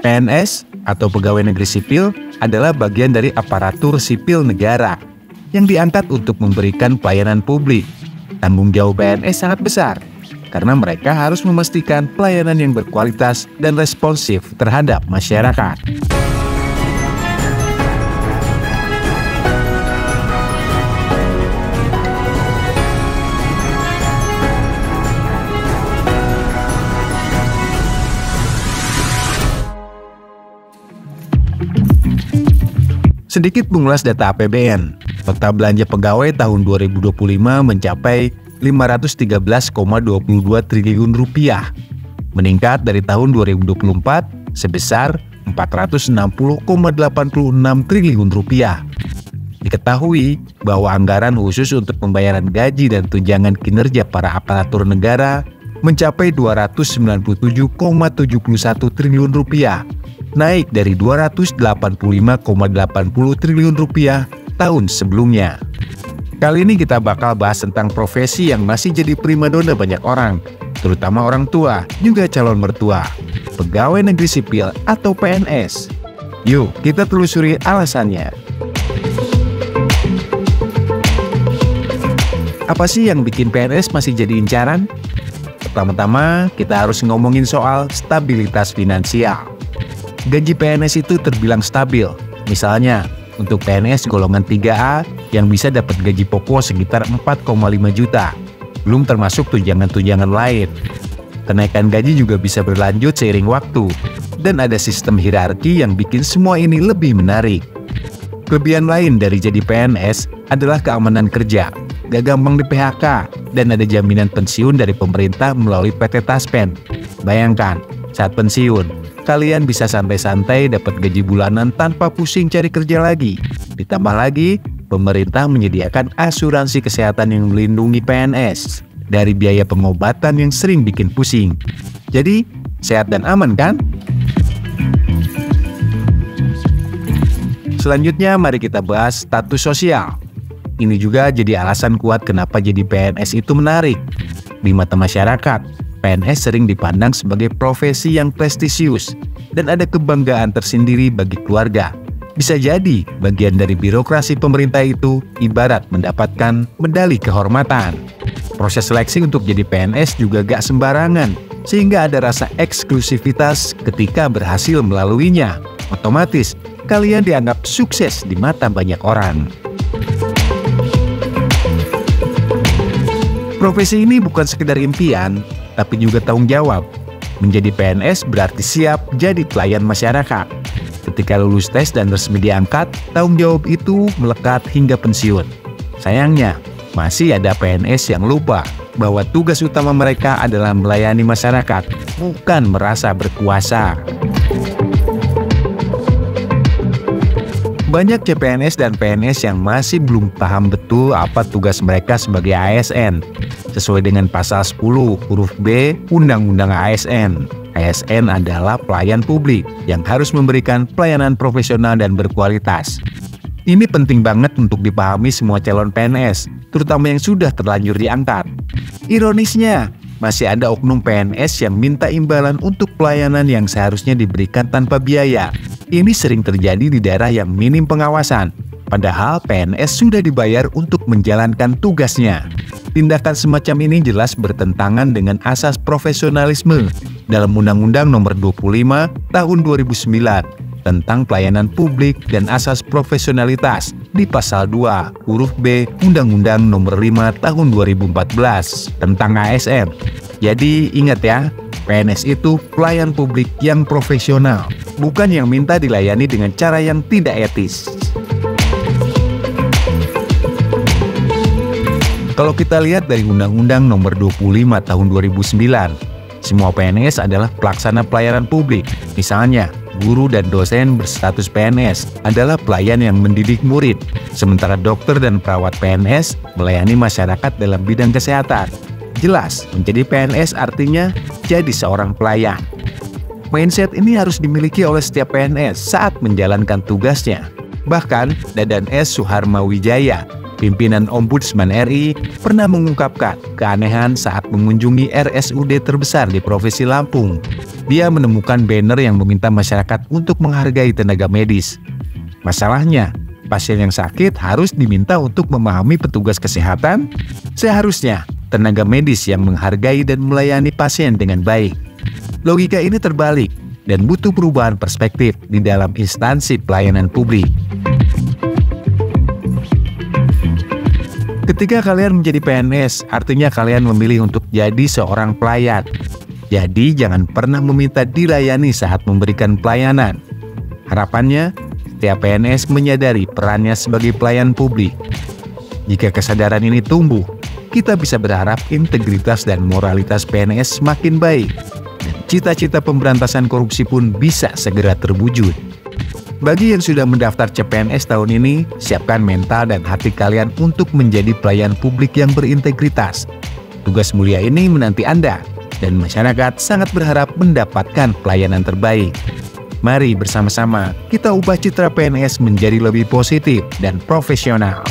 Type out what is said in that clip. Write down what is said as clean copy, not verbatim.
PNS atau pegawai negeri sipil adalah bagian dari aparatur sipil negara yang diangkat untuk memberikan pelayanan publik. Tanggung jawab PNS sangat besar karena mereka harus memastikan pelayanan yang berkualitas dan responsif terhadap masyarakat. Sedikit mengulas data APBN. Total belanja pegawai tahun 2025 mencapai 513,22 triliun rupiah, meningkat dari tahun 2024 sebesar 460,86 triliun rupiah. Diketahui bahwa anggaran khusus untuk pembayaran gaji dan tunjangan kinerja para aparatur negara mencapai 297,71 triliun rupiah, naik dari 285,80 triliun rupiah tahun sebelumnya. Kali ini kita bakal bahas tentang profesi yang masih jadi primadona banyak orang, terutama orang tua, juga calon mertua, pegawai negeri sipil atau PNS. Yuk, kita telusuri alasannya. Apa sih yang bikin PNS masih jadi incaran? Pertama-tama, kita harus ngomongin soal stabilitas finansial. Gaji PNS itu terbilang stabil. Misalnya, untuk PNS golongan 3A yang bisa dapat gaji pokok sekitar 4,5 juta. Belum termasuk tunjangan-tunjangan lain. Kenaikan gaji juga bisa berlanjut seiring waktu. Dan ada sistem hierarki yang bikin semua ini lebih menarik. Kelebihan lain dari jadi PNS adalah keamanan kerja. Gak gampang di PHK, dan ada jaminan pensiun dari pemerintah melalui PT Taspen. Bayangkan, saat pensiun, kalian bisa santai-santai dapat gaji bulanan tanpa pusing cari kerja lagi. Ditambah lagi, pemerintah menyediakan asuransi kesehatan yang melindungi PNS dari biaya pengobatan yang sering bikin pusing. Jadi, sehat dan aman kan? Selanjutnya, mari kita bahas status sosial. Ini juga jadi alasan kuat kenapa jadi PNS itu menarik. Di mata masyarakat, PNS sering dipandang sebagai profesi yang prestisius dan ada kebanggaan tersendiri bagi keluarga. Bisa jadi bagian dari birokrasi pemerintah itu ibarat mendapatkan medali kehormatan. Proses seleksi untuk jadi PNS juga gak sembarangan, sehingga ada rasa eksklusivitas ketika berhasil melaluinya. Otomatis, kalian dianggap sukses di mata banyak orang. Profesi ini bukan sekedar impian, tapi juga tanggung jawab. Menjadi PNS berarti siap jadi pelayan masyarakat. Ketika lulus tes dan resmi diangkat, tanggung jawab itu melekat hingga pensiun. Sayangnya, masih ada PNS yang lupa bahwa tugas utama mereka adalah melayani masyarakat, bukan merasa berkuasa. Banyak CPNS dan PNS yang masih belum paham betul apa tugas mereka sebagai ASN. Sesuai dengan pasal 10 huruf B Undang-Undang ASN. ASN adalah pelayan publik yang harus memberikan pelayanan profesional dan berkualitas. Ini penting banget untuk dipahami semua calon PNS, terutama yang sudah terlanjur diangkat. Ironisnya, masih ada oknum PNS yang minta imbalan untuk pelayanan yang seharusnya diberikan tanpa biaya. Ini sering terjadi di daerah yang minim pengawasan, padahal PNS sudah dibayar untuk menjalankan tugasnya. Tindakan semacam ini jelas bertentangan dengan asas profesionalisme dalam Undang-Undang Nomor 25 Tahun 2009 tentang pelayanan publik dan asas profesionalitas di pasal 2 huruf B Undang-Undang Nomor 5 Tahun 2014 tentang ASN. Jadi ingat ya, PNS itu pelayan publik yang profesional, bukan yang minta dilayani dengan cara yang tidak etis. Kalau kita lihat dari Undang-Undang Nomor 25 Tahun 2009, semua PNS adalah pelaksana pelayanan publik. Misalnya, guru dan dosen berstatus PNS adalah pelayan yang mendidik murid, sementara dokter dan perawat PNS melayani masyarakat dalam bidang kesehatan. Jelas, menjadi PNS artinya jadi seorang pelayan. Mindset ini harus dimiliki oleh setiap PNS saat menjalankan tugasnya. Bahkan, Dadan S. Suharma Wijaya, Pimpinan Ombudsman RI pernah mengungkapkan keanehan saat mengunjungi RSUD terbesar di Provinsi Lampung. Dia menemukan banner yang meminta masyarakat untuk menghargai tenaga medis. Masalahnya, pasien yang sakit harus diminta untuk memahami petugas kesehatan. Seharusnya, tenaga medis yang menghargai dan melayani pasien dengan baik. Logika ini terbalik dan butuh perubahan perspektif di dalam instansi pelayanan publik. Ketika kalian menjadi PNS, artinya kalian memilih untuk jadi seorang pelayan. Jadi jangan pernah meminta dilayani saat memberikan pelayanan. Harapannya, setiap PNS menyadari perannya sebagai pelayan publik. Jika kesadaran ini tumbuh, kita bisa berharap integritas dan moralitas PNS semakin baik. Dan cita-cita pemberantasan korupsi pun bisa segera terwujud. Bagi yang sudah mendaftar CPNS tahun ini, siapkan mental dan hati kalian untuk menjadi pelayan publik yang berintegritas. Tugas mulia ini menanti Anda, dan masyarakat sangat berharap mendapatkan pelayanan terbaik. Mari bersama-sama kita ubah citra PNS menjadi lebih positif dan profesional.